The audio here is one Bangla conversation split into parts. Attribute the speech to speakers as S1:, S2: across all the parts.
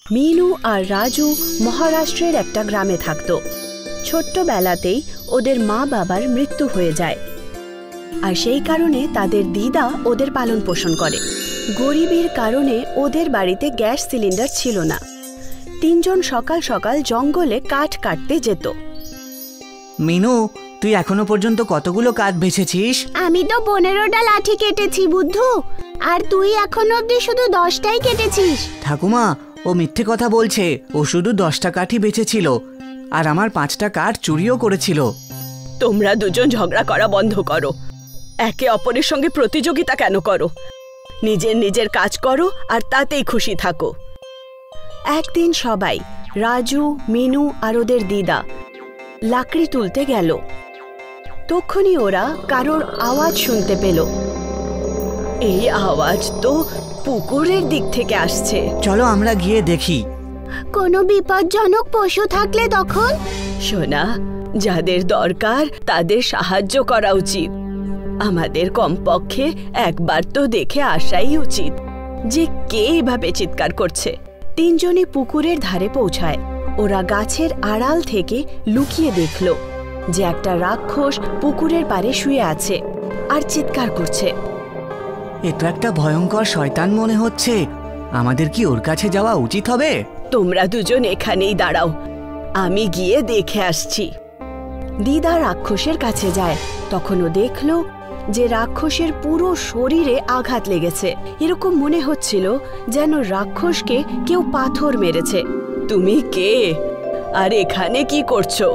S1: মিনু আর রাজু মহারাষ্ট্রের একটা গ্রামে থাকত। ছোট্টবেলাতেই ওদের মা বাবার মৃত্যু হয়ে যায়, আর সেই কারণে তাদের দিদা ওদের পালন পোষণ করে। গরিবের কারণে ওদের বাড়িতে গ্যাস সিলিন্ডার ছিল না। তিনজন সকাল সকাল জঙ্গলে কাঠ কাটতে যেত।
S2: মিনু, তুই এখনো পর্যন্ত কতগুলো কাঠ বেছেছিস?
S3: আমি তো 15টা লাঠি কেটেছি বুদ্ধু, আর তুই এখনো অব্দি শুধু 10টাই কেটেছিস।
S2: ঠাকুমা, ও মিথ্যে কথা বলছে। ও শুধু 10টা কাঠই বেচেছিল, আর আমার 5টা কাঠ চুরিও করেছিল।
S1: তোমরা দুজন ঝগড়া করা বন্ধ করো। একে অপরের সঙ্গে প্রতিযোগিতা কেন করো? নিজের নিজের কাজ করো আর তাতেই খুশি থাকো। একদিন সবাই, রাজু, মিনু আর ওদের দিদা, লাকড়ি তুলতে গেল। তখনই ওরা কারোর আওয়াজ শুনতে পেল। এই আওয়াজ তো পুকুরের দিক থেকে আসছে।
S2: চলো আমরা গিয়ে দেখি।
S3: কোনো বিপজ্জনক পশু থাকলে তখন?
S1: সোনা, যাদের দরকার তাদের সাহায্য করা উচিত। আমাদের কমপক্ষে একবার তো দেখে আসাই উচিত যে কে এভাবে চিৎকার করছে। তিনজনই পুকুরের ধারে পৌঁছায়। ওরা গাছের আড়াল থেকে লুকিয়ে দেখল যে একটা রাক্ষস পুকুরের পাড়ে শুয়ে আছে আর চিৎকার করছে।
S2: এ তো একটা ভয়ঙ্কর শয়তান মনে হচ্ছে। আমাদের কি ওর কাছে যাওয়া উচিত হবে?
S1: তোমরা দুজন এখানেই দাঁড়াও, আমি গিয়ে দেখে আসছি। দিদা রাক্ষসের কাছে যায়। তখন ও দেখল যে রাক্ষসের পুরো শরীরে আঘাত লেগেছে। এরকম মনে হচ্ছিল যেন রাক্ষসকে কেউ পাথর মেরেছে। তুমি কে আর এখানে কি করছো?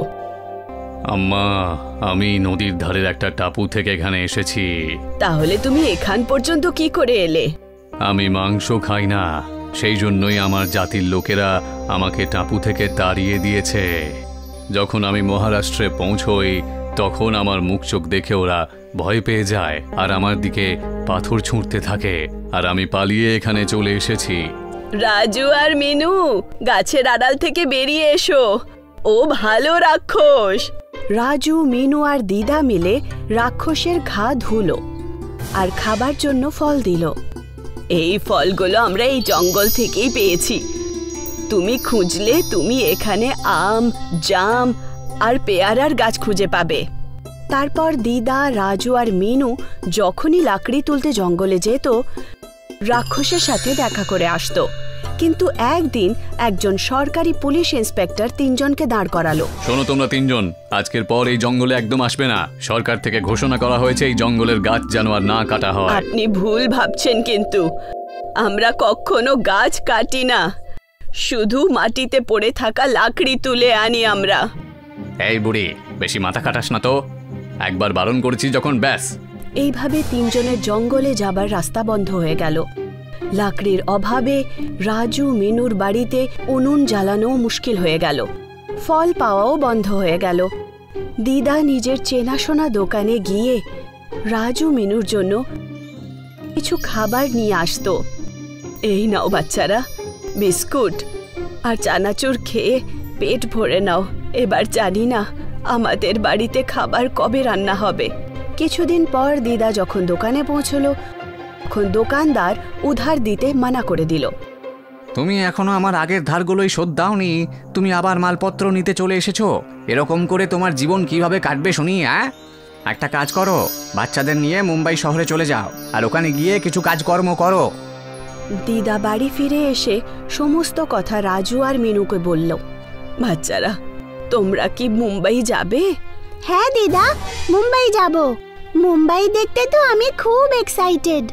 S4: আম্মা, আমি নদীর ধারের একটা টাপু থেকে এখানে এসেছি।
S1: তাহলে তুমি এখান পর্যন্ত কি করে এলে?
S4: আমি মাংস খাই না, সেই জন্যই আমার জাতির লোকেরা আমাকে টাপু থেকে তাড়িয়ে দিয়েছে। যখন আমি মহারাষ্ট্রে পৌঁছই তখন আমার মুখ চোখ দেখে ওরা ভয় পেয়ে যায় আর আমার দিকে পাথর ছুঁড়তে থাকে, আর আমি পালিয়ে এখানে চলে এসেছি।
S1: রাজু আর মিনু, গাছের আড়াল থেকে বেরিয়ে এসো, ও ভালো রাক্ষস। রাজু, মিনু আর দিদা মিলে রাক্ষসের ঘা ধুলো আর খাবার জন্য ফল দিল। এই ফলগুলো আমরা এই জঙ্গল থেকেই পেয়েছি। তুমি খুঁজলে তুমি এখানে আম, জাম আর পেয়ারার গাছ খুঁজে পাবে। তারপর দিদা, রাজু আর মিনু যখনই লাকড়ি তুলতে জঙ্গলে যেত, রাক্ষসের সাথে দেখা করে আসতো। কিন্তু একদিন একজন সরকারি পুলিশ ইন্সপেক্টর তিনজনকে দাঁড় করালো।
S4: শোনো তোমরা তিনজন, আজকের পর এই জঙ্গলে একদম আসবে না। সরকার থেকে ঘোষণা করা হয়েছে এই জঙ্গলের গাছ যেন আর না কাটা হয়।
S1: আপনি ভুল ভাবছেন, কিন্তু আমরা কখনো গাছ কাটি না, শুধু মাটিতে পড়ে থাকা লাকড়ি তুলে আনি আমরা।
S4: এই বুড়ি, বেশি মাথা কাটাস না তো। একবার বারণ করেছি যখন, ব্যাস।
S1: এইভাবে তিনজনের জঙ্গলে যাবার রাস্তা বন্ধ হয়ে গেল। লাকড়ির অভাবে রাজু, মিনুর বাড়িতে উনুন জ্বালানো মুশকিল হয়ে গেল। ফল পাওয়াও বন্ধ হয়ে গেল। দিদা নিজের চেনাশোনা দোকানে গিয়ে রাজু, মিনুর জন্য কিছু খাবার নিয়ে আসতো। এই নাও বাচ্চারা, বিস্কুট আর চানাচুর খেয়ে পেট ভরে নাও। এবার জানি না আমাদের বাড়িতে খাবার কবে রান্না হবে। কিছুদিন পর দিদা যখন দোকানে পৌঁছলো, তখন দোকানদার উধার দিতে মানা করে দিল।
S2: তুমি এখনো আমার আগের ধারগুলোই শোধ দাওনি, তুমি আবার মালপত্র নিতে চলে এসেছো। এরকম করে তোমার জীবন কিভাবে কাটবে শুনি? একটা কাজ করো, বাচ্চাদের নিয়ে মুম্বাই শহরে চলে যাও আর ওখানে গিয়ে কিছু কাজকর্ম করো।
S1: দিদা বাড়ি ফিরে এসে সমস্ত কথা রাজু আর মিনুকে বলল। বাচ্চারা, তোমরা কি মুম্বাই যাবে?
S3: হ্যাঁ দিদা, মুম্বাই যাব। মুম্বাই দেখতে তো আমি খুব এক্সাইটেড।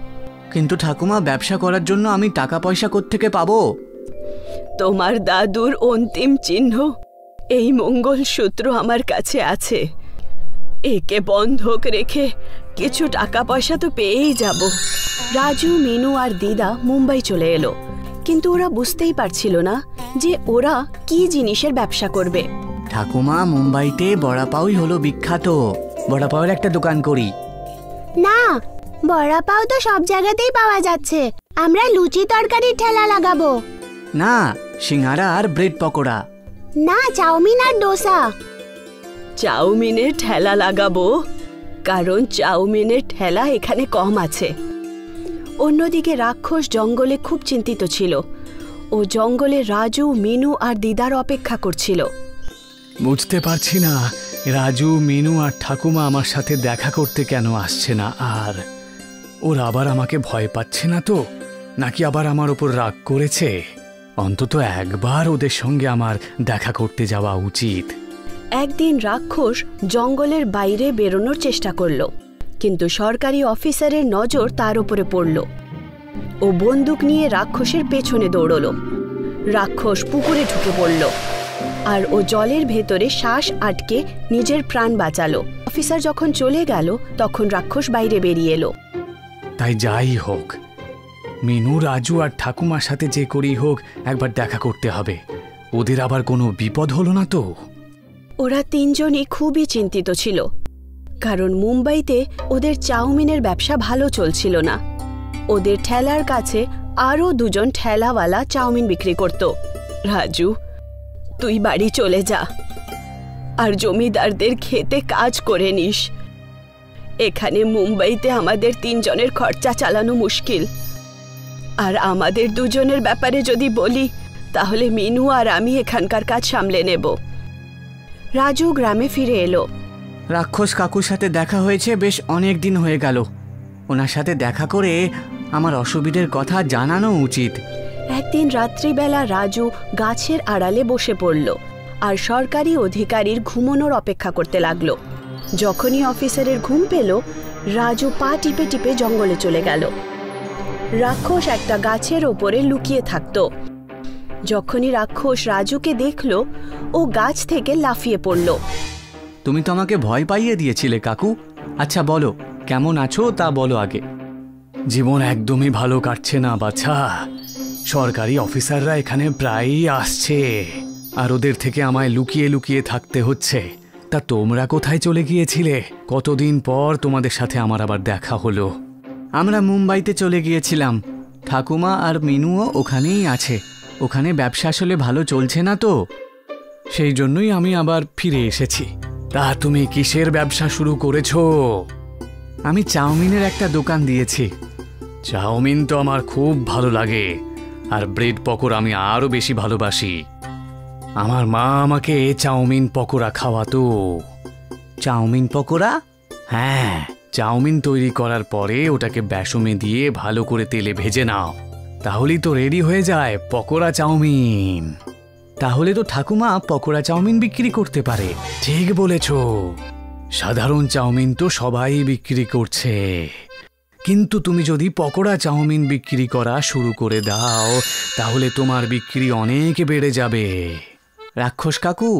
S2: কিন্তু ঠাকুমা, ব্যবসা করার জন্য আমি টাকা পয়সা কোত্থেকে পাবো?
S1: তোমার দাদুর অন্তিম চিহ্ন এই মঙ্গলসূত্র আমার কাছে আছে। একে বন্ধক রেখে কিছু টাকা পয়সা তো পেয়েই যাব। রাজু, মিনু আর দিদা মুম্বাই চলে এলো, কিন্তু ওরা বুঝতেই পারছিল না যে ওরা কি জিনিসের ব্যবসা করবে।
S2: ঠাকুমা, মুম্বাইতে বড়াপাউই হলো বিখ্যাত। বড়াপাউয়ের একটা দোকান করি।
S3: না, বড়া পাও তো সব জায়গাতেই পাওয়া যাচ্ছে। আমরা লুচি তরকারির ঠেলা লাগাবো।
S2: না, সিঙ্গারা আর ব্রেড পকোড়া।
S3: না, চাউমিন আর ডোসা।
S1: চাউমিনের ঠেলা লাগাবো, কারণ চাউমিনের ঠেলা এখানে কম আছে। অন্যদিকে রাক্ষস জঙ্গলে খুব চিন্তিত ছিল। ও ও জঙ্গলে রাজু, মিনু আর দিদার অপেক্ষা করছিল।
S4: বুঝতে পারছি না রাজু, মিনু আর ঠাকুমা আমার সাথে দেখা করতে কেন আসছে না। আর ওরা আবার আমাকে ভয় পাচ্ছে না তো, নাকি আবার আমার ওপর রাগ করেছে? অন্তত একবার ওদের সঙ্গে আমার দেখা করতে যাওয়া উচিত।
S1: একদিন রাক্ষস জঙ্গলের বাইরে বেরোনোর চেষ্টা করল, কিন্তু সরকারি অফিসারের নজর তার উপরে পড়ল। ও বন্দুক নিয়ে রাক্ষসের পেছনে দৌড়ল। রাক্ষস পুকুরে ঢুকে পড়ল আর ও জলের ভেতরে শ্বাস আটকে নিজের প্রাণ বাঁচালো। অফিসার যখন চলে গেল তখন রাক্ষস বাইরে বেরিয়ে এলো।
S4: তাই যাই হোক, মিনু, রাজু আর ঠাকুমার সাথে যে করেই হোক একবার দেখা করতে হবে। ওদের আবার কোনো বিপদ হলো না তো?
S1: ওরা তিনজনই খুবই চিন্তিত ছিল, কারণ মুম্বাইতে ওদের চাউমিনের ব্যবসা ভালো চলছিল না। ওদের ঠেলার কাছে আরও দুজন ঠেলাওয়ালা চাউমিন বিক্রি করত। রাজু, তুই বাড়ি চলে যা আর জমিদারদের খেতে কাজ করে নিস। এখানে মুম্বাইতে আমাদের তিনজনের খরচা চালানো মুশকিল। আর আমাদের দুজনের ব্যাপারে যদি বলি, তাহলে মিনু আর আমি এখানকার কাজ সামলে নেব। রাজু গ্রামে ফিরে এলো।
S2: রাক্ষস কাকুর সাথে দেখা হয়েছে, বেশ অনেক দিন হয়ে গেল। ওনার সাথে দেখা করে আমার অসুবিধের কথা জানানো উচিত।
S1: একদিন রাত্রিবেলা রাজু গাছের আড়ালে বসে পড়ল আর সরকারি অধিকারীর ঘুমানোর অপেক্ষা করতে লাগলো। যখনই অফিসারের ঘুম পেল, রাজু পা টিপে টিপে জঙ্গলে চলে গেল। রাক্ষস একটা গাছের ওপরে লুকিয়ে থাকত। যখনই রাক্ষস রাজুকে দেখল, ও গাছ থেকে লাফিয়ে পড়ল।
S2: তুমি তো আমাকে ভয় পাইয়ে দিয়েছিলে কাকু। আচ্ছা বলো, কেমন আছো তা বলো আগে।
S4: জীবন একদমই ভালো কাটছে না বাছা। সরকারি অফিসাররা এখানে প্রায়ই আসছে, আর ওদের থেকে আমায় লুকিয়ে লুকিয়ে থাকতে হচ্ছে। তা তোমরা কোথায় চলে গিয়েছিলে? কতদিন পর তোমাদের সাথে আমার আবার দেখা হলো।
S2: আমরা মুম্বাইতে চলে গিয়েছিলাম। ঠাকুমা আর মিনুও ওখানেই আছে। ওখানে ব্যবসা আসলে ভালো চলছে না তো,
S4: সেই জন্যই আমি আবার ফিরে এসেছি। তা তুমি কিসের ব্যবসা শুরু করেছো?
S2: আমি চাউমিনের একটা দোকান দিয়েছি।
S4: চাউমিন তো আমার খুব ভালো লাগে, আর ব্রেড পকোড়া আমি আরও বেশি ভালোবাসি। আমার মা আমাকে চাউমিন পকোড়া খাওয়াতো।
S2: চাউমিন পকোড়া?
S4: হ্যাঁ, চাউমিন তৈরি করার পরে ওটাকে বেসমে দিয়ে ভালো করে তেলে ভেজে নাও, তাহলেই তো রেডি হয়ে যায় পকোড়া চাউমিন।
S2: তাহলে তো ঠাকুমা পকোড়া চাউমিন বিক্রি করতে পারে।
S4: ঠিক বলেছ, সাধারণ চাউমিন তো সবাই বিক্রি করছে, কিন্তু তুমি যদি পকোড়া চাউমিন বিক্রি করা শুরু করে দাও, তাহলে তোমার বিক্রি অনেক বেড়ে যাবে।
S2: রাক্ষস কাকু,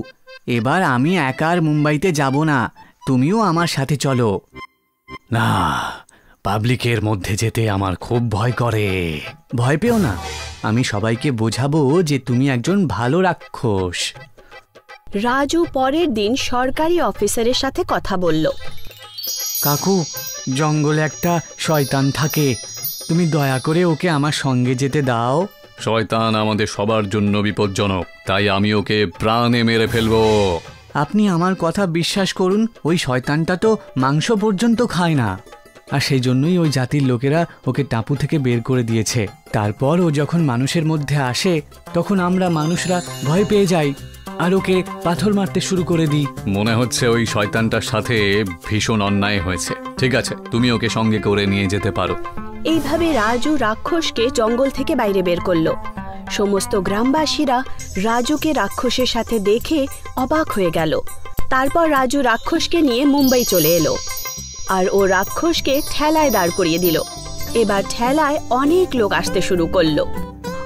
S2: এবার আমি একা আর মুম্বাইতে যাব না, তুমিও আমার সাথে চলো।
S4: না, পাবলিকের মধ্যে যেতে আমার খুব ভয় করে।
S2: ভয় পেও না, আমি সবাইকে বোঝাবো যে তুমি একজন ভালো রাক্ষস।
S1: রাজু পরের দিন সরকারি অফিসারের সাথে কথা বলল।
S2: কাকু, জঙ্গলে একটা শয়তান থাকে, তুমি দয়া করে ওকে আমার সঙ্গে যেতে দাও।
S4: শয়তান আমাদের সবার জন্য বিপজ্জনক, তাই আমি ওকে প্রাণে মেরে ফেলবো।
S2: আপনি আমার কথা বিশ্বাস করুন, ওই শয়তানটা তো মাংস পর্যন্ত খায় না, আর সেই জন্যই ওই জাতির লোকেরা ওকে টাপু থেকে বের করে দিয়েছে। তারপর ও যখন মানুষের মধ্যে আসে, তখন আমরা মানুষরা ভয় পেয়ে যাই আর ওকে পাথর মারতে শুরু করে দিই।
S4: মনে হচ্ছে ওই শয়তানটার সাথে ভীষণ অন্যায় হয়েছে। ঠিক আছে, তুমি ওকে সঙ্গে করে নিয়ে যেতে পারো।
S1: এইভাবে রাজু রাক্ষসকে জঙ্গল থেকে বাইরে বের করলো। সমস্ত গ্রামবাসীরা রাজুকে রাক্ষসের সাথে দেখে অবাক হয়ে গেল। তারপর রাজু রাক্ষসকে নিয়ে মুম্বাই চলে এলো, আর ও রাক্ষসকে ঠেলায় দাঁড় করিয়ে দিল। এবার ঠেলায় অনেক লোক আসতে শুরু করলো।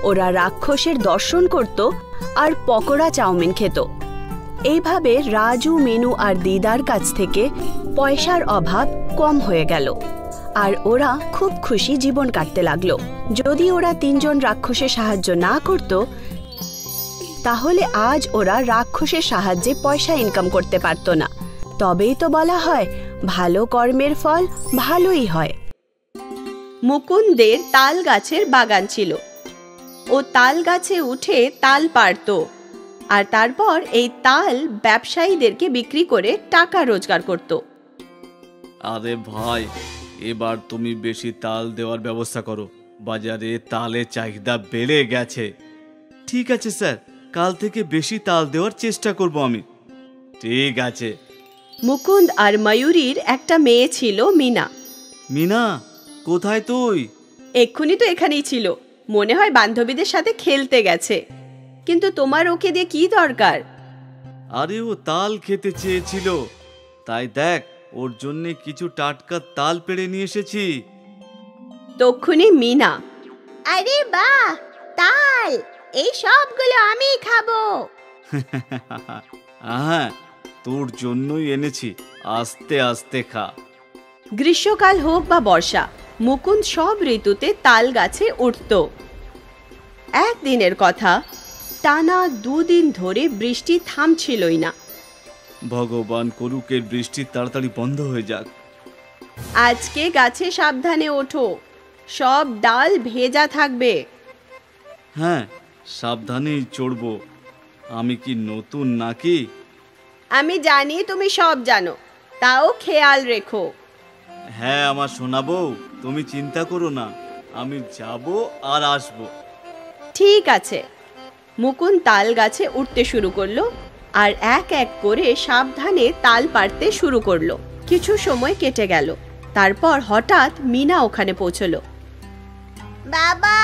S1: ওরা রাক্ষসের দর্শন করত আর পকোড়া চাউমিন খেত। এইভাবে রাজু, মিনু আর দিদার কাছ থেকে পয়সার অভাব কম হয়ে গেল, আর ওরা খুব খুশি জীবন কাটতে লাগলো। যদি ওরা তিনজন রাক্ষসের সাহায্য না করত, তাহলে আজ ওরা রাক্ষসের সাহায্যে পয়সা ইনকাম করতে পারত না। তবেই তো বলা হয়, ভালো কর্মের ফল ভালোই হয়। মুকুন্দের তাল গাছের বাগান ছিল। ও তাল গাছে উঠে তাল পাড়ত, আর তারপর এই তাল ব্যবসায়ীদেরকে বিক্রি করে টাকা রোজগার করত।
S5: আরে ভাই, এবার তুমি বেশি তাল দেওয়ার ব্যবস্থা করো, বাজারে তালের চাহিদা বেড়ে গেছে। ঠিক আছে স্যার, কাল থেকে বেশি তাল দেওয়ার চেষ্টা করব আমি। ঠিক আছে।
S1: মুকুন্দ আর ময়ূরীর একটা মেয়ে ছিল মিনা।
S5: মিনা, কোথায় তুই?
S1: এক্ষুনি তো এখানেই ছিল, মনে হয় বান্ধবীদের সাথে খেলতে গেছে। কিন্তু তোমার ওকে দিয়ে কি দরকার?
S5: আরে ও তাল খেতে চেয়েছিল, তাই দেখ ওর জন্য কিছু টাটকা তাল পেড়ে নিয়ে এসেছি।
S1: তক্ষুনি মিনা,
S3: আরে বাহ, তাল! এই সবগুলো আমি খাবো।
S5: হ্যাঁ, তোর জন্যই এনেছি, আস্তে আস্তে খা।
S1: গ্রীষ্মকাল হোক বা বর্ষা, মুকুন্দ সব ঋতুতে তাল গাছে উঠত। একদিনের কথা, টানা 2 দিন ধরে বৃষ্টি থামছিলই না।
S5: ভগবান করুক এর বৃষ্টি তাড়াতাড়ি বন্ধ হয়ে যাক।
S1: আজকে গাছে সাবধানে ওঠো, সব ডাল ভেজা থাকবে।
S5: হ্যাঁ, সাবধানেই চড়বো। আমি কি নতুন নাকি?
S1: আমি জানি তুমি সব জানো, তাও খেয়াল রেখো।
S5: হ্যাঁ আমার শোনাবো, তুমি চিন্তা করো না, আমি যাব আর আসবো।
S1: ঠিক আছে। মুকুন্দ তাল গাছে উঠতে শুরু করলো আর এক এক করে সাবধানে তাল পাড়তে শুরু করলো। কিছু সময় কেটে গেল, তারপর হঠাৎ মিনা ওখানে পৌঁছলো।
S3: বাবা!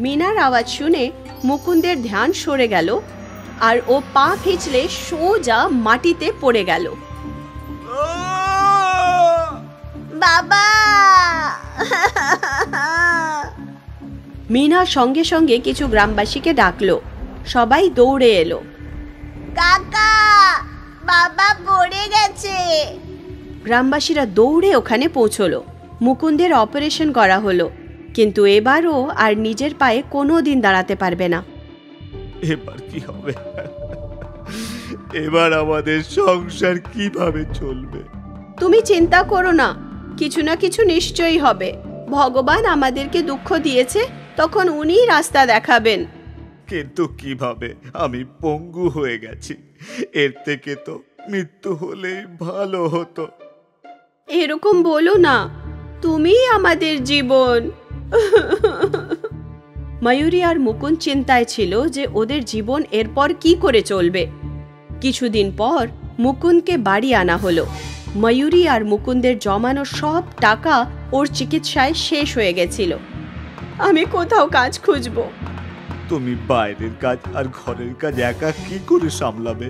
S1: মিনার আওয়াজ শুনে মুকুন্দের ধ্যান সরে গেল আর ও পা পিছলে সোজা মাটিতে পড়ে গেল।
S3: বাবা!
S1: মিনা সঙ্গে সঙ্গে কিছু গ্রামবাসীকে ডাকলো। সবাই দৌড়ে এলো।
S3: কাকা, বাবা পড়ে গেছে।
S1: গ্রামবাসীরা দৌড়ে ওখানে পৌঁছলো। মুকুন্দের অপারেশন করা হলো, কিন্তু এবারও আর নিজের পায়ে কোনো দিন দাঁড়াতে পারবে না।
S5: এবার কি হবে? এবার আমাদের সংসার কিভাবে চলবে?
S1: তুমি চিন্তা করো না, কিছু না কিছু নিশ্চয়ই হবে। ভগবান আমাদেরকে দুঃখ দিয়েছে, তখন উনিই রাস্তা দেখাবেন।
S5: কিন্তু কিভাবে? আমি পঙ্গু হয়ে গেছি, এর থেকে তো মৃত্যু হলেই ভালো হতো।
S1: এরকম বলো না, তুমিই আমাদের জীবন। ময়ূরী আর মুকুন্দ চিন্তায় ছিল যে ওদের জীবন এরপর কি করে চলবে। কিছুদিন পর মুকুন্দকে বাড়ি আনা হলো। ময়ূরী আর মুকুন্দের জমানো সব টাকা ওর চিকিৎসায় শেষ হয়ে গেছিল। আমি কোথাও কাজ খুঁজবো।
S5: তুমি বাইরের কাজ আর ঘরের কাজ একা কি করে সামলাবে?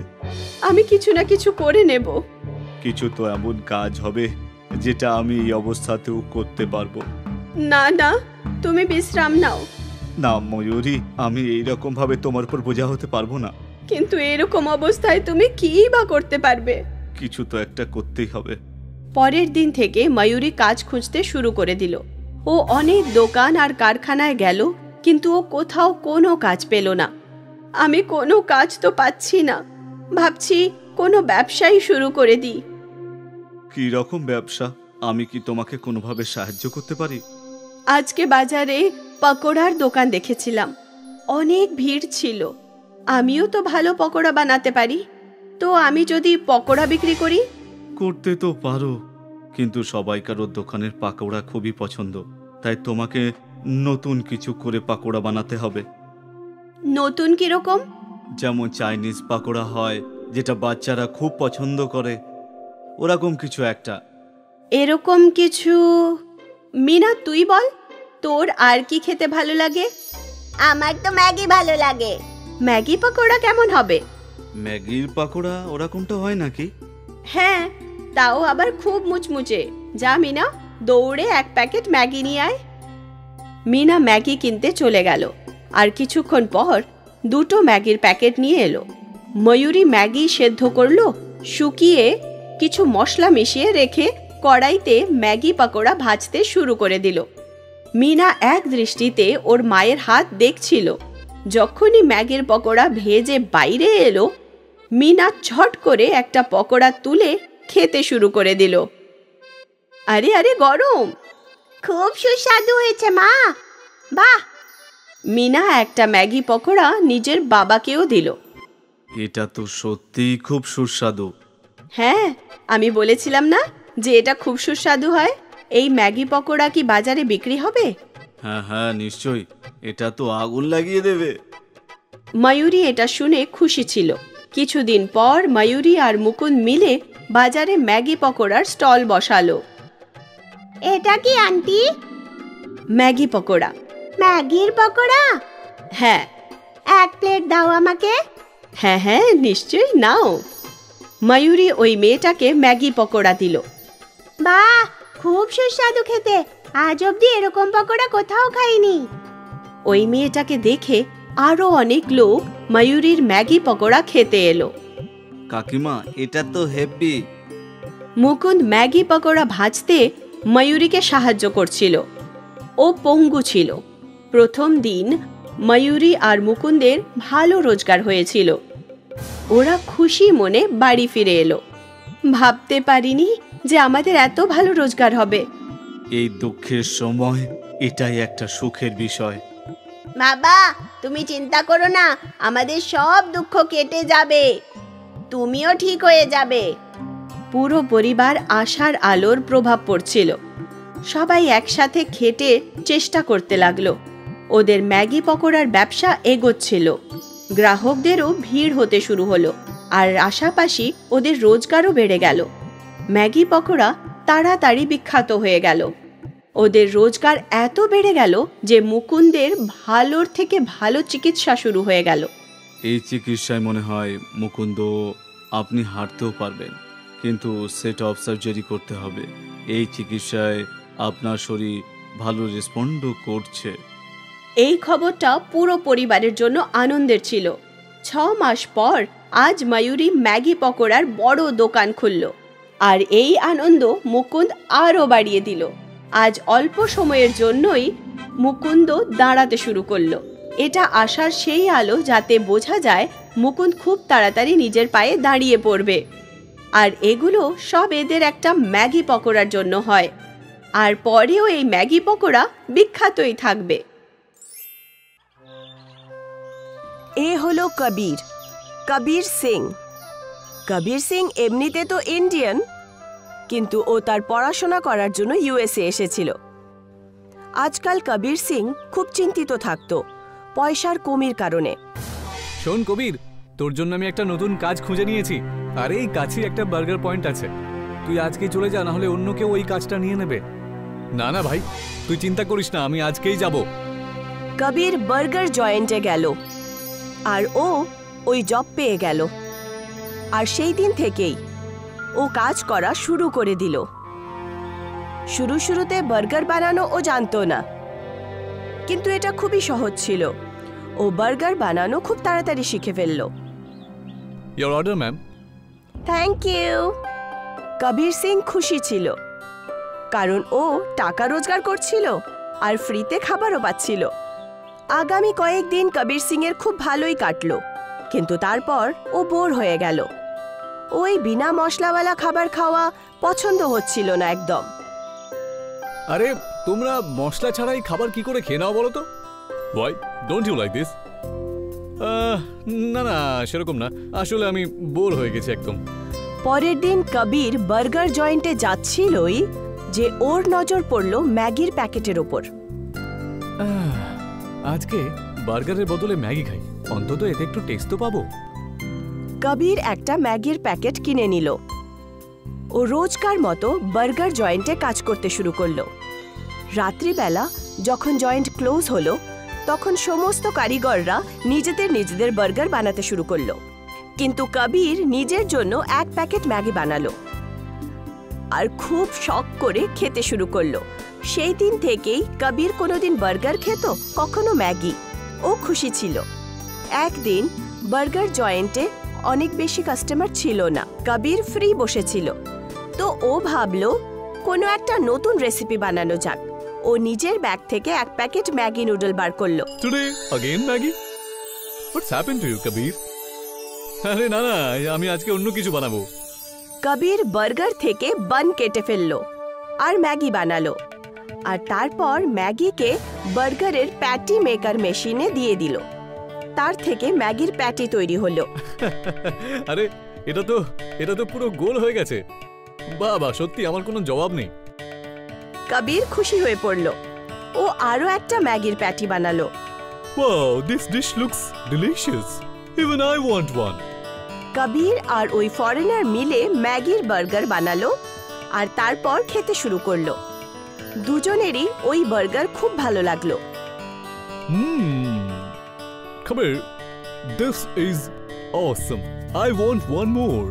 S1: আমি কিছু না কিছু করে নেব।
S5: কিছু তো এমন কাজ হবে যেটা আমি এই অবস্থাতেও করতে পারবো।
S1: না না, তুমি বিশ্রাম নাও।
S5: না ময়ূরী, আমি এইরকম ভাবে তোমার উপর বোঝা হতে পারবো না।
S1: কিন্তু এরকম অবস্থায় তুমি কি বা করতে পারবে?
S5: কিছু তো একটা করতেই হবে।
S1: পরের দিন থেকে ময়ূরী কাজ খুঁজতে শুরু করে দিল। ও অনেক দোকান আর কারখানায় গেল, কিন্তু ও কোথাও কোনো কাজ পেল না। আমি কোনো কাজ তো পাচ্ছি না, ভাবছি কোনো ব্যবসাই শুরু করে দিই।
S5: কি রকম ব্যবসা? আমি কি তোমাকে কোনোভাবে সাহায্য করতে পারি?
S1: আজকে বাজারে পকোড়ার দোকান দেখেছিলাম, অনেক ভিড় ছিল। আমিও তো ভালো পকোড়া বানাতে পারি, তো আমি যদি পকোড়া বিক্রি করি?
S5: করতে তো পারো, কিন্তু সবাইকার ওর দোকানের পাকোড়া খুবই পছন্দ, তাই তোমাকে নতুন কিছু করে পাকোড়া বানাতে হবে।
S1: নতুন কিরকম?
S5: যেমন চাইনিজ পাকোড়া হয়, যেটা বাচ্চারা খুব পছন্দ করে, ওরকম কিছু একটা।
S1: এরকম কিছু। মিনা, তুই বল, তোর আর কি খেতে ভালো লাগে?
S3: আমার তো ম্যাগি ভালো লাগে।
S1: ম্যাগি পকোড়া কেমন হবে?
S5: ম্যাগির পাকোড়া ওরকমটা হয় নাকি?
S1: হ্যাঁ, তাও আবার খুব মুচমুচে। যা মিনা, দৌড়ে 1 প্যাকেট ম্যাগি নিয়ে আয়। মিনা ম্যাগি কিনতে চলে গেল, আর কিছুক্ষণ পর 2টো ম্যাগির প্যাকেট নিয়ে এলো। ময়ূরী ম্যাগি সেদ্ধ করলো, শুকিয়ে কিছু মশলা মিশিয়ে রেখে কড়াইতে ম্যাগি পকোড়া ভাজতে শুরু করে দিল। মিনা এক দৃষ্টিতে ওর মায়ের হাত দেখছিল। যখনই ম্যাগির পকোড়া ভেজে বাইরে এলো, মিনা ঝট করে একটা পকোড়া তুলে খেতে শুরু করে দিল। আরে আরে, গরম!
S3: খুব সুস্বাদু হয়েছে মা। বাহ!
S1: মিনা একটা ম্যাগি পকোড়া নিজের বাবাকেও দিল।
S5: এটা তো সত্যিই খুব সুস্বাদু।
S1: হ্যাঁ, আমি বলেছিলাম না যে এটা খুব সুস্বাদু হয়। এই ম্যাগি পকোড়া কি বাজারে বিক্রি হবে?
S5: হ্যাঁ হ্যাঁ নিশ্চয়ই, এটা তো আগুন লাগিয়ে দেবে।
S1: ময়ূরী এটা শুনে খুশি ছিল। কিছুদিন পর ময়ূরী আর মুকুন্দ মিলে বাজারে ম্যাগি পকোড়ার স্টল বসালো।
S3: এটা কি আন্টি?
S1: ম্যাগি পকোড়া।
S3: ম্যাগির পকোড়া?
S1: হ্যাঁ।
S3: 1 প্লেট দাও আমাকে।
S1: হ্যাঁ হ্যাঁ নিশ্চয়ই, নাও। ময়ূরী ওই মেয়েটাকে ম্যাগি পকোড়া দিল।
S3: বাহ, খুব সুস্বাদু খেতে। আজ অবধি এরকম পকোড়া কোথাও খাইনি।
S1: ওই মেয়েটাকে দেখে আরো অনেক লোক ময়ূরীর ম্যাগি পকোড়া খেতে এলো।
S5: কাকিমা, এটা তো হেভি।
S1: মুকুন্দ ম্যাগি পকোড়া ভাজতে ময়ূরীকে সাহায্য করছিল। ও পঙ্গু ছিল। প্রথম দিন ময়ূরী আর মুকুন্দের ভালো রোজগার হয়েছিল। ওরা খুশি মনে বাড়ি ফিরে এলো। ভাবতে পারিনি যে আমাদের এত ভালো রোজগার হবে।
S5: এই দুঃখের সময় এটাই একটা সুখের বিষয়।
S3: বাবা, তুমি চিন্তা করো না, আমাদের সব দুঃখ কেটে যাবে। তুমিও ঠিক হয়ে যাবে।
S1: পুরো পরিবার আশার আলোর প্রভাব পড়ছিল। সবাই একসাথে খেটে চেষ্টা করতে লাগলো। ওদের ম্যাগি পকোড়ার ব্যবসা এগোচ্ছিল। গ্রাহকদেরও ভিড় হতে শুরু হলো, আর আশাপাশি ওদের রোজগারও বেড়ে গেল। ম্যাগি পকোড়া তাড়াতাড়ি বিখ্যাত হয়ে গেল। ওদের রোজগার এত বেড়ে গেল যে মুকুন্দের ভালোর থেকে ভালো চিকিৎসা শুরু হয়ে গেল।
S5: এই চিকিৎসায় মনে হয় মুকুন্দ, আপনি হাঁটতেও পারবেন, কিন্তু সেট অফ সার্জারি করতে হবে। এই চিকিৎসায় আপনার শরীর ভালো রেসপন্ডও করছে।
S1: এই খবরটা পুরো পরিবারের জন্য আনন্দের ছিল। 6 মাস পর আজ ময়ূরী ম্যাগি পকোড়ার বড় দোকান খুলল, আর এই আনন্দ মুকুন্দ আরও বাড়িয়ে দিল। আজ অল্প সময়ের জন্যই মুকুন্দ দাঁড়াতে শুরু করলো। এটা আশার সেই আলো যাতে বোঝা যায় মুকুন্দ খুব তাড়াতাড়ি নিজের পায়ে দাঁড়িয়ে পড়বে। আর এগুলো সব এদের একটা ম্যাগি পকোড়ার জন্য হয়, আর পরেও এই ম্যাগি পকোড়া বিখ্যাতই থাকবে।
S6: এ হলো কবির, কবির সিং। কবির সিং এমনিতে তো ইন্ডিয়ান, কিন্তু ও তার পড়াশোনা করার জন্য ইউএসএ এসেছিল। আজকাল কবির সিং খুব চিন্তিত থাকত পয়সার কমির কারণে।
S4: শোন কবির, তোর জন্য আমি একটা নতুন কাজ খুঁজে নিয়েছি। আর এই কাছেই একটা বার্গার পয়েন্ট আছে। তুই আজকেই চলে যা, না হলে অন্য কেউ ওই কাজটা নিয়ে নেবে। না না ভাই, তুই চিন্তা করিস না, আমি আজকেই যাব।
S6: কবির বার্গার জয়েন্টে গেল, আর ও ওই জব পেয়ে গেল। আর সেই দিন থেকেই ও কাজ করা শুরু করে দিল। শুরুতে বার্গার বানানো ও জানতো না, কিন্তু এটা খুবই সহজ ছিল। ও বার্গার বানানো খুব তাড়াতাড়ি শিখে ফেলল।
S4: Your order ma'am.
S6: Thank you. Kabir Singh খুশি ছিল, কারণ ও টাকা রোজগার করছিল আর ফ্রিতে খাবারও পাচ্ছিল। আগামী কয়েকদিন কবির সিং এর খুব ভালোই কাটলো, কিন্তু তারপর ও বোর হয়ে গেল। ওই বিনা মশলাওয়ালা খাবার খাওয়া পছন্দ হচ্ছিল না একদম।
S4: আরে তোমরা মশলা ছাড়াই খাবার কি করে খেয়ে নাও বলো তো? Why don't you like this? না না, সেরকম না, আসলে আমি বোর হয়ে গেছি একদম।
S6: পরের দিন কবির বার্গার জয়েন্টে যাচ্ছিলই যে ওর নজর পড়ল ম্যাগির প্যাকেটের ওপর।
S4: আজকে বার্গারের বদলে ম্যাগি খাই, অন্তত এতে একটু টেস্ট তো পাবো।
S6: কবির একটা ম্যাগির প্যাকেট কিনে নিল। ও রোজকার মতো বার্গার জয়েন্টে কাজ করতে শুরু করলো। রাত্রিবেলা যখন জয়েন্ট ক্লোজ হলো, তখন সমস্ত কারিগররা নিজেদের বার্গার বানাতে শুরু করলো। কিন্তু কবির নিজের জন্য 1 প্যাকেট ম্যাগি বানালো আর খুব শখ করে খেতে শুরু করলো। সেই দিন থেকেই কবির কোনোদিন বার্গার খেত, কখনো ম্যাগি। ও খুশি ছিল। একদিন বার্গার জয়েন্টে অনেক বেশি কাস্টমার ছিল না। কবির ফ্রি বসেছিল, তো ও ভাবলো কোনো একটা নতুন রেসিপি বানানো যাক। ও নিজের ব্যাগ থেকে 1 প্যাকেট ম্যাগি নুডল বার করলো।
S4: Today again Maggi? What's happened to you Kabir? আরে না না, আমি আজকে অন্য কিছু বানাবো।
S6: কবির বার্গার থেকে বান কেটে ফেললো আর ম্যাগি বানালো, আর তারপর ম্যাগিকে বার্গারের প্যাটি মেকার মেশিনে দিয়ে দিল। তার থেকে ম্যাগির প্যাটি তৈরি হলো।
S4: আরে এটা তো পুরো গোল হয়ে গেছে। বাবা, সত্যি আমার কোনো জবাব নেই।
S6: কবির খুশি হয়ে পড়ল। ও আরো একটা ম্যাগির প্যাটি বানালো।
S7: Wow, this dish looks delicious. Even I want one.
S6: কবির আর ওই ফরেনার মিলে ম্যাগির বার্গার বানালো আর তারপর খেতে শুরু করলো। দুজনেরই ওই বার্গার খুব ভালো লাগলো।
S7: Kabir, this is awesome. I want one more.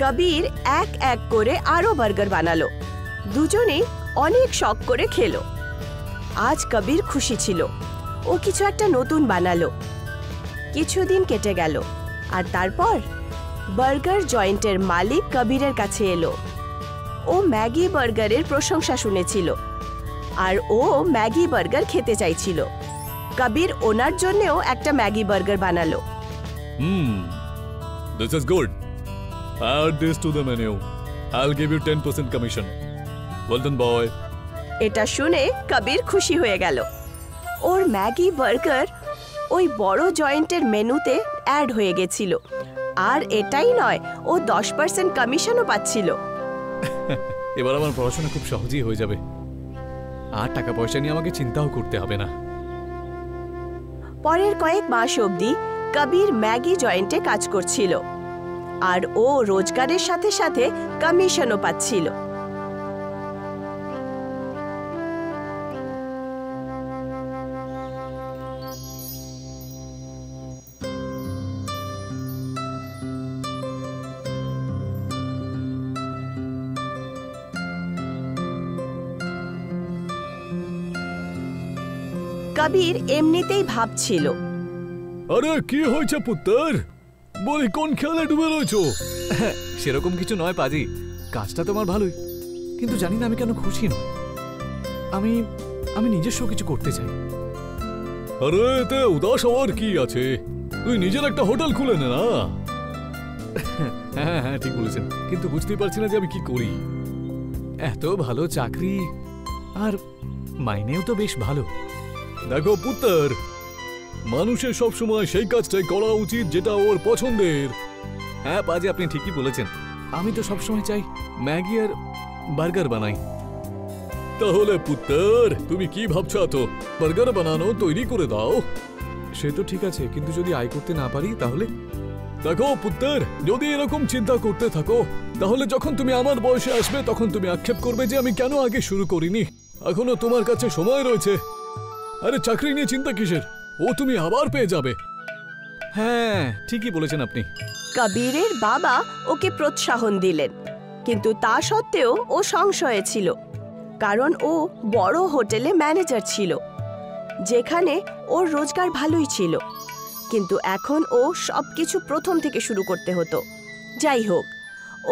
S6: কবির এক এক করে আরো বার্গার বানালো। দুজনে অনেক শখ করে খেলো। আজ কবির খুশি ছিল, ও কিছু একটা নতুন বানালো। কিছুদিন কেটে গেল আর তারপর বার্গার জয়েন্টের মালিক কবিরের কাছে এলো। ও ম্যাগি বার্গারের প্রশংসা শুনেছিল আর ও ম্যাগি বার্গার খেতে চাইছিল। কবির ওনার জন্যও একটা ম্যাগি বার্গার বানালো।
S7: This is good. Add this to the menu. I'll give you 10% commission. Well done, boy.
S6: এটা শুনে কবির খুশি হয়ে গেল। ওর ম্যাগি বার্গার ওই বড় জয়েন্টের মেনুতে অ্যাড হয়ে গেছিল। আর এটাই নয়, ও 10% কমিশনও পাচ্ছিল।
S7: এবার আমার পড়াশোনা খুব সহজেই হয়ে যাবে, আর টাকা পয়সা নিয়ে আমাকে চিন্তাও করতে হবে না।
S6: পরের কয়েক মাস অবধি কবির ম্যাগি জয়েন্টে কাজ করছিল আর ও রোজগারের সাথে সাথে কমিশনও পাচ্ছিল। কবির এমনিতেই ভাবছিল,
S7: আরে কি হয়েছে পুত্তর? বলি কোন খেলে ডুবে রয়েছো?
S8: সেরকম কিছু নয় পাজি, কাজটা তোমার ভালোই, কিন্তু জানি না আমি কেন খুশি নই। আমি আমি নিজস্ব কিছু করতে চাই।
S7: আরে এতে উদাস হওয়ার কি আছে? তুই নিজের একটা হোটেল খুলে নে না।
S8: হ্যাঁ হ্যাঁ ঠিক বলেছেন, কিন্তু বুঝতেই পারছি না যে আমি কি করি। এত ভালো চাকরি আর মাইনেও তো বেশ ভালো।
S7: দেখো পুত্তর, মানুষের সবসময় সেই কাজটাই করা উচিত যেটা ওর পছন্দের।
S8: হ্যাঁ পাজি, আপনি ঠিকই বলেছেন। আমি তো সবসময় চাই ম্যাগি আর বার্গার বানাই।
S7: তাহলে পুত্তর, তুমি কি ভাবছো? তো বার্গার বানানো তৈরি করে দাও।
S8: সে তো ঠিক আছে, কিন্তু যদি আয় করতে না পারি তাহলে?
S7: দেখো পুত্তর, যদি এরকম চিন্তা করতে থাকো তাহলে যখন তুমি আমার বয়সে আসবে তখন তুমি আক্ষেপ করবে যে আমি কেন আগে শুরু করিনি। এখনো তোমার কাছে সময় রয়েছে। আরে চাকরি নিয়ে চিন্তা কিসের? ও তুমি আবার পেয়ে যাবে।
S8: হ্যাঁ ঠিকই বলেছেন আপনি।
S6: কবিরের বাবা ওকে প্রোৎসাহন দিলেন, কিন্তু তা সত্ত্বেও ও সংশয়ে ছিল, কারণ ও বড় হোটেলে ম্যানেজার ছিল যেখানে ওর রোজগার ভালোই ছিল, কিন্তু এখন ও সবকিছু প্রথম থেকে শুরু করতে হতো। যাই হোক,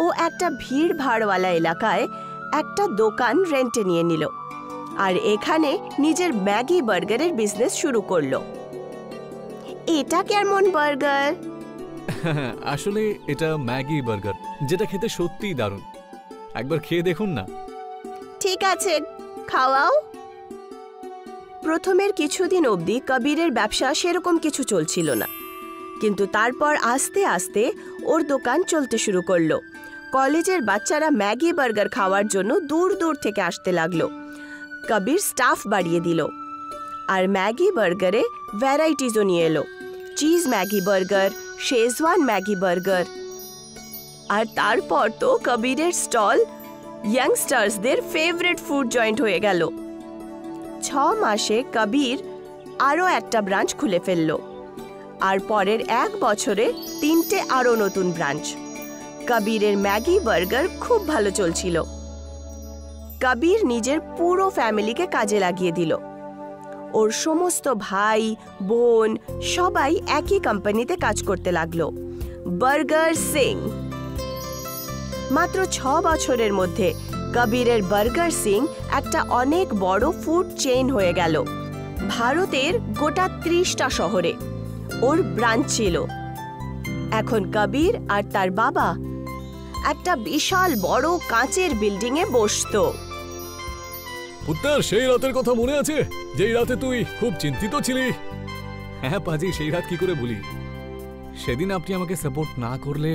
S6: ও একটা ভিড় ভাড়ওয়ালা এলাকায় একটা দোকান রেন্টে নিয়ে নিল আর এখানে নিজের ম্যাগি বার্গারের বিজনেস শুরু করলো। এটা কেমন বার্গার?
S8: আসলে এটা ম্যাগি বার্গার, যেটা খেতে সত্যিই দারুণ। একবার খেয়ে দেখুন না।
S6: ঠিক আছে, খাওয়াও। প্রথমের কিছুদিন অবধি কবিরের ব্যবসা সেরকম কিছু চলছিল না, কিন্তু তারপর আস্তে আস্তে ওর দোকান চলতে শুরু করলো। কলেজের বাচ্চারা ম্যাগি বার্গার খাওয়ার জন্য দূর দূর থেকে আসতে লাগলো। কবির স্টাফ বাড়িয়ে দিল আর ম্যাগি বার্গারে ভ্যারাইটিজও নিয়ে এলো। Cheese Maggi burger, Schezwan Maggi burger. আর তারপর তো কবিরের স্টল ইয়াংস্টার্সদের ফেভারিট ফুড জয়েন্ট হয়ে গেল। 6 মাসে কবির আরও একটা ব্রাঞ্চ খুলে ফেলল আর পরের 1 বছরে 3টে আরও নতুন ব্রাঞ্চ। কবিরের ম্যাগি বার্গার খুব ভালো চলছিল। কবির নিজের পুরো ফ্যামিলিকে কাজে লাগিয়ে দিল। ওর সমস্ত ভাই বোন সবাই একই কোম্পানিতে কাজ করতে লাগলো, বার্গার সিং। মাত্র 6 বছরের মধ্যে কবিরের বার্গার সিং একটা অনেক বড় ফুড চেইন হয়ে গেল। ভারতের গোটা 30টা শহরে ওর ব্রাঞ্চ ছিল। এখন কবির আর তার বাবা একটা বিশাল বড় কাঁচের বিল্ডিংয়ে বসতো।
S7: পুত্তর, সেই রাতের কথা মনে আছে যেই রাতে তুই খুব চিন্তিত ছিলি?
S8: হ্যাঁ পাজি, সেই রাত কি করে ভুলি। সেদিন আপনি আমাকে সাপোর্ট না করলে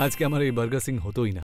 S8: আজকে আমার এই বার্গার সিং হতোই না।